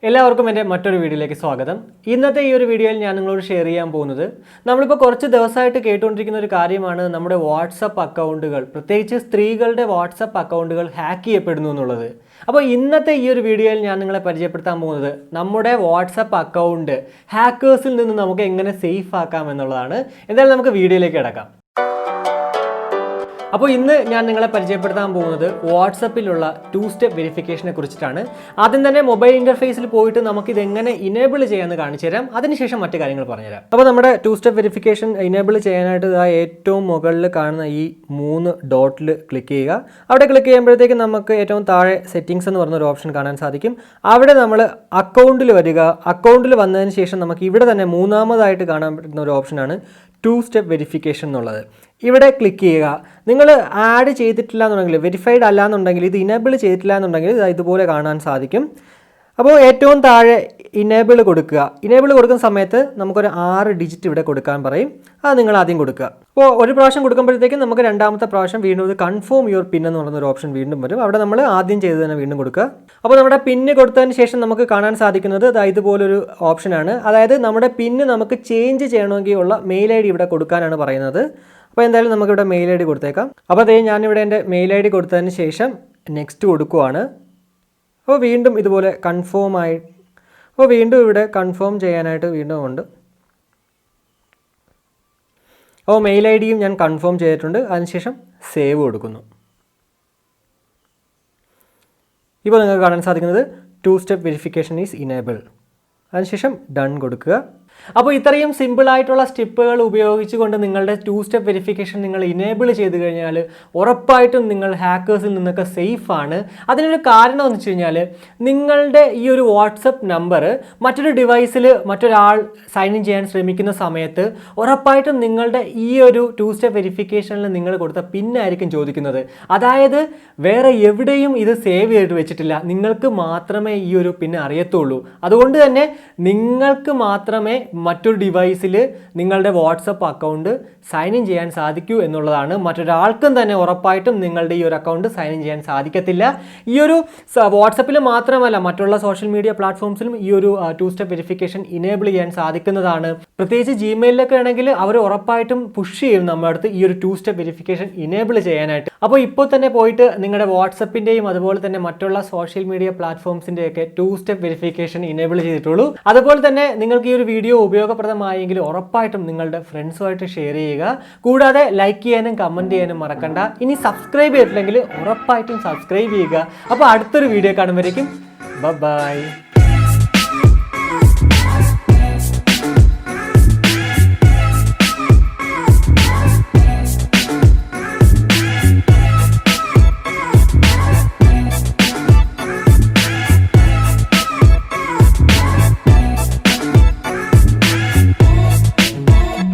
എല്ലാവർക്കും എൻ്റെ മറ്റൊരു വീഡിയോയിലേക്ക് സ്വാഗതം. ഇന്നത്തെ ഈ ഒരു വീഡിയോയിൽ ഞാൻ നിങ്ങളോട് ഷെയർ ചെയ്യാൻ പോകുന്നത് നമ്മളിപ്പോൾ കുറച്ച് ദിവസമായിട്ട് കേട്ടുകൊണ്ടിരിക്കുന്ന ഒരു കാര്യമാണ് നമ്മുടെ വാട്സപ്പ് അക്കൗണ്ടുകൾ, പ്രത്യേകിച്ച് സ്ത്രീകളുടെ വാട്സപ്പ് അക്കൗണ്ടുകൾ ഹാക്ക് ചെയ്യപ്പെടുന്നു എന്നുള്ളത്. അപ്പോൾ ഇന്നത്തെ ഈ ഒരു വീഡിയോയിൽ ഞാൻ നിങ്ങളെ പരിചയപ്പെടുത്താൻ പോകുന്നത് നമ്മുടെ വാട്സപ്പ് അക്കൗണ്ട് ഹാക്കേഴ്സിൽ നിന്ന് നമുക്ക് എങ്ങനെ സേഫ് ആക്കാം എന്നുള്ളതാണ്. എന്തായാലും നമുക്ക് വീഡിയോയിലേക്ക് കിടക്കാം. അപ്പോൾ ഇന്ന് ഞാൻ നിങ്ങളെ പരിചയപ്പെടുത്താൻ പോകുന്നത് വാട്സപ്പിലുള്ള 2 സ്റ്റെപ്പ് വെരിഫിക്കേഷനെ കുറിച്ചിട്ടാണ്. ആദ്യം തന്നെ മൊബൈൽ ഇൻ്റർഫേസിൽ പോയിട്ട് നമുക്കിത് എങ്ങനെ ഇനേബിൾ ചെയ്യാമെന്ന് കാണിച്ചു തരാം. അതിനുശേഷം മറ്റു കാര്യങ്ങൾ പറഞ്ഞുതരാം. അപ്പോൾ നമ്മുടെ 2 സ്റ്റെപ്പ് വെരിഫിക്കേഷൻ ഇനേബിൾ ചെയ്യാനായിട്ട് ഏറ്റവും മുകളിൽ കാണുന്ന ഈ 3 ഡോട്ടിൽ ക്ലിക്ക് ചെയ്യുക. അവിടെ ക്ലിക്ക് ചെയ്യുമ്പോഴത്തേക്ക് നമുക്ക് ഏറ്റവും താഴെ സെറ്റിംഗ്സ് എന്ന് പറഞ്ഞൊരു ഓപ്ഷൻ കാണാൻ സാധിക്കും. അവിടെ നമ്മൾ അക്കൗണ്ടിൽ വരിക. അക്കൗണ്ടിൽ വന്നതിന് ശേഷം നമുക്ക് ഇവിടെ തന്നെ മൂന്നാമതായിട്ട് കാണാൻ പറ്റുന്ന ഒരു ഓപ്ഷനാണ് 2 സ്റ്റെപ്പ് വെരിഫിക്കേഷൻ എന്നുള്ളത്. ഇവിടെ ക്ലിക്ക് ചെയ്യുക. നിങ്ങൾ ആഡ് ചെയ്തിട്ടില്ല എന്നുണ്ടെങ്കിൽ, വെരിഫൈഡ് അല്ല എന്നുണ്ടെങ്കിൽ, ഇത് ഇനേബിൾ ചെയ്തിട്ടില്ല എന്നുണ്ടെങ്കിൽ ഇത് ഇതുപോലെ കാണാൻ സാധിക്കും. അപ്പോൾ ഏറ്റവും താഴെ ഇനേബിൾ കൊടുക്കുക. ഇനേബിൾ കൊടുക്കുന്ന സമയത്ത് നമുക്കൊരു 6 ഡിജിറ്റ് ഇവിടെ കൊടുക്കാൻ പറയും. അത് നിങ്ങൾ ആദ്യം കൊടുക്കുക. അപ്പോൾ ഒരു പ്രാവശ്യം കൊടുക്കുമ്പോഴത്തേക്കും നമുക്ക് രണ്ടാമത്തെ പ്രാവശ്യം വീണ്ടും ഇത് കൺഫേം യുവർ പിൻ എന്ന് പറയുന്നൊരു ഓപ്ഷൻ വീണ്ടും വരും. അവിടെ നമ്മൾ ആദ്യം ചെയ്ത് തന്നെ വീണ്ടും കൊടുക്കുക. അപ്പോൾ നമ്മുടെ പിന്ന് കൊടുത്തതിന് ശേഷം നമുക്ക് കാണാൻ സാധിക്കുന്നത് ഇതുപോലൊരു ഓപ്ഷനാണ്. അതായത് നമ്മുടെ പിന്ന് നമുക്ക് ചേഞ്ച് ചെയ്യണമെങ്കിൽ ഉള്ള മെയിൽ ID ഇവിടെ കൊടുക്കാനാണ് പറയുന്നത്. അപ്പോൾ എന്തായാലും നമുക്കിവിടെ മെയിൽ ID കൊടുത്തേക്കാം. അപ്പോൾ ഞാനിവിടെ എൻ്റെ മെയിൽ ID കൊടുത്തതിന് ശേഷം നെക്സ്റ്റ് കൊടുക്കുവാണ്. അപ്പോൾ വീണ്ടും ഇതുപോലെ കൺഫേം ആയി. അപ്പോൾ വീണ്ടും ഇവിടെ കൺഫേം ചെയ്യാനായിട്ട് വീണ്ടും ഉണ്ട്. അപ്പോൾ മെയിൽ ID യും ഞാൻ കൺഫേം ചെയ്തിട്ടുണ്ട്. അതിനുശേഷം സേവ് കൊടുക്കുന്നു. ഇപ്പോൾ നിങ്ങൾക്ക് കാണാൻ സാധിക്കുന്നത് 2 സ്റ്റെപ്പ് വെരിഫിക്കേഷൻ ഈസ് ഇനേബിൾ. അതിനുശേഷം ഡൺ കൊടുക്കുക. അപ്പോൾ ഇത്രയും സിമ്പിളായിട്ടുള്ള സ്റ്റെപ്പുകൾ ഉപയോഗിച്ചുകൊണ്ട് നിങ്ങളുടെ 2 സ്റ്റെപ്പ് വെരിഫിക്കേഷൻ നിങ്ങൾ ഇനേബിൾ ചെയ്ത് കഴിഞ്ഞാൽ ഉറപ്പായിട്ടും നിങ്ങൾ ഹാക്കേഴ്സിൽ നിന്നൊക്കെ സേഫാണ്. അതിനൊരു കാരണം എന്ന് വെച്ച് കഴിഞ്ഞാൽ നിങ്ങളുടെ ഈ ഒരു വാട്സപ്പ് നമ്പർ മറ്റൊരു ഡിവൈസിൽ മറ്റൊരാൾ സൈൻ ഇൻ ചെയ്യാൻ ശ്രമിക്കുന്ന സമയത്ത് ഉറപ്പായിട്ടും നിങ്ങളുടെ ഈ ഒരു 2 സ്റ്റെപ്പ് വെരിഫിക്കേഷനിൽ നിങ്ങൾ കൊടുത്ത പിന്നായിരിക്കും ചോദിക്കുന്നത്. അതായത് വേറെ എവിടെയും ഇത് സേവ് ചെയ്ത് വെച്ചിട്ടില്ല, നിങ്ങൾക്ക് മാത്രമേ ഈ ഒരു പിൻ അറിയത്തുള്ളൂ. അതുകൊണ്ട് തന്നെ നിങ്ങൾക്ക് മാത്രമേ മറ്റൊരു ഡിവൈസിൽ നിങ്ങളുടെ വാട്സപ്പ് അക്കൗണ്ട് സൈൻ ഇൻ ചെയ്യാൻ സാധിക്കൂ എന്നുള്ളതാണ്. മറ്റൊരാൾക്കും തന്നെ ഉറപ്പായിട്ടും നിങ്ങളുടെ ഈ ഒരു അക്കൗണ്ട് സൈൻ ഇൻ ചെയ്യാൻ സാധിക്കത്തില്ല. ഈ ഒരു വാട്സപ്പിൽ മാത്രമല്ല മറ്റുള്ള സോഷ്യൽ മീഡിയ പ്ലാറ്റ്ഫോംസിലും ഈ ഒരു 2 സ്റ്റെപ്പ് വെരിഫിക്കേഷൻ ഇനേബിൾ ചെയ്യാൻ സാധിക്കുന്നതാണ്. പ്രത്യേകിച്ച് ജിമെയിലൊക്കെ ആണെങ്കിൽ അവർ ഉറപ്പായിട്ടും പുഷ് ചെയ്യും നമ്മുടെ അടുത്ത് ഈ ഒരു 2 സ്റ്റെപ്പ് വെരിഫിക്കേഷൻ ഇനേബിൾ ചെയ്യാനായിട്ട്. അപ്പോൾ ഇപ്പോൾ തന്നെ പോയിട്ട് നിങ്ങളുടെ വാട്സപ്പിൻ്റെയും അതുപോലെ തന്നെ മറ്റുള്ള സോഷ്യൽ മീഡിയ പ്ലാറ്റ്ഫോംസിൻ്റെയൊക്കെ 2 സ്റ്റെപ്പ് വെരിഫിക്കേഷൻ ഇനേബിൾ ചെയ്തിട്ടുള്ളൂ. അതുപോലെ തന്നെ നിങ്ങൾക്ക് ഈ ഒരു വീഡിയോ ഉപയോഗപ്രദമായെങ്കിൽ ഉറപ്പായിട്ടും നിങ്ങളുടെ ഫ്രണ്ട്സുമായിട്ട് ഷെയർ ചെയ്യുക. കൂടാതെ ലൈക്ക് ചെയ്യാനും കമൻറ്റ് ചെയ്യാനും മറക്കണ്ട. ഇനി സബ്സ്ക്രൈബ് ചെയ്തിട്ടില്ലെങ്കിൽ ഉറപ്പായിട്ടും സബ്സ്ക്രൈബ് ചെയ്യുക. അപ്പോൾ അടുത്തൊരു വീഡിയോ കാണുമ്പോഴേക്കും ബൈ.